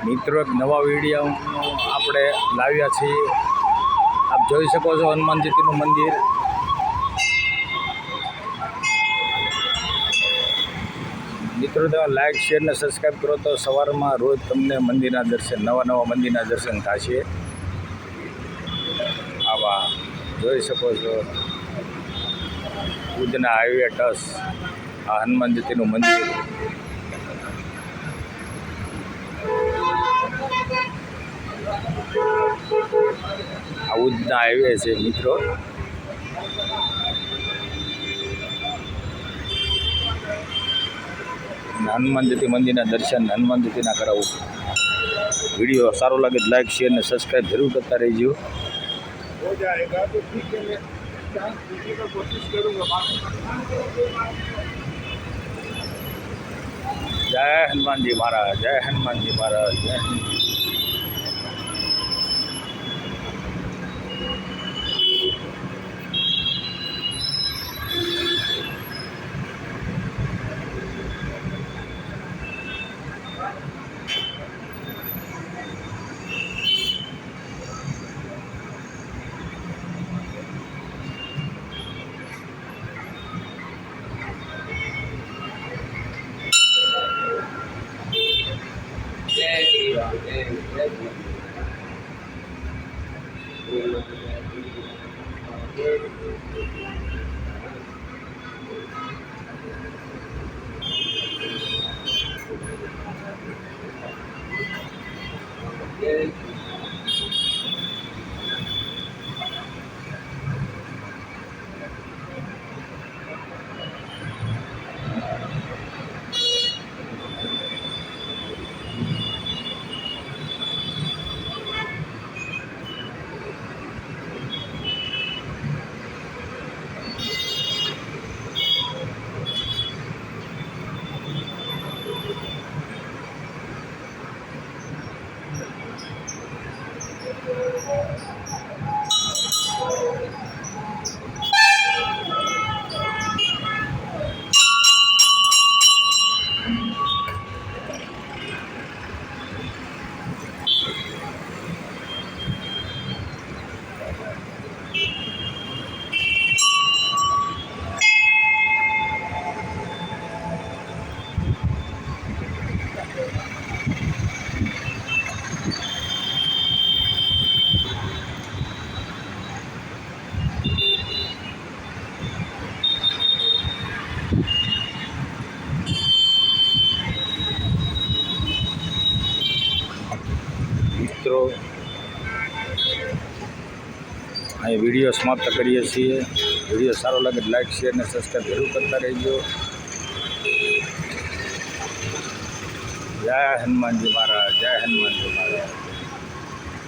મિત્રો એક નવા વિડીયોનું આપણે લાવ્યા છીએ। આપ જોઈ શકો છો હનુમાનજીનું મંદિર। મિત્રો તમે લાઈક શેર ને સબસ્ક્રાઈબ કરો તો સવારમાં રોજ તમને મંદિરના દર્શન નવા મંદિરના દર્શન થશે। આવા જોઈ શકો છો ઉધના હાઈવે ટસ આ હનુમાનજીનું મંદિર। આ ઉધના હાઈવે છે મિત્રો। હનુમાનજી મંદિરના દર્શન હનુમાનજીના કરાવું। વિડીયો સારો લાગે તો લાઈક શેર ને સબસ્ક્રાઈબ જરૂર કરતા રહેજો। हो जाएगा तो ठीक है, मैं चांस देने का कोशिश करूँगा। जय हनुमान जी महाराज, जय हनुमान जी महाराज, जय મિત્રો અહીં વિડીયો સમાપ્ત કરીએ છીએ। વિડીયો સારો લાગે તો લાઈક શેર ને સબસ્ક્રાઈબ જરૂર કરતા રહેજો। જય હનુમાનજી મહારાજ, જય હનુમાનજી મહારાજ।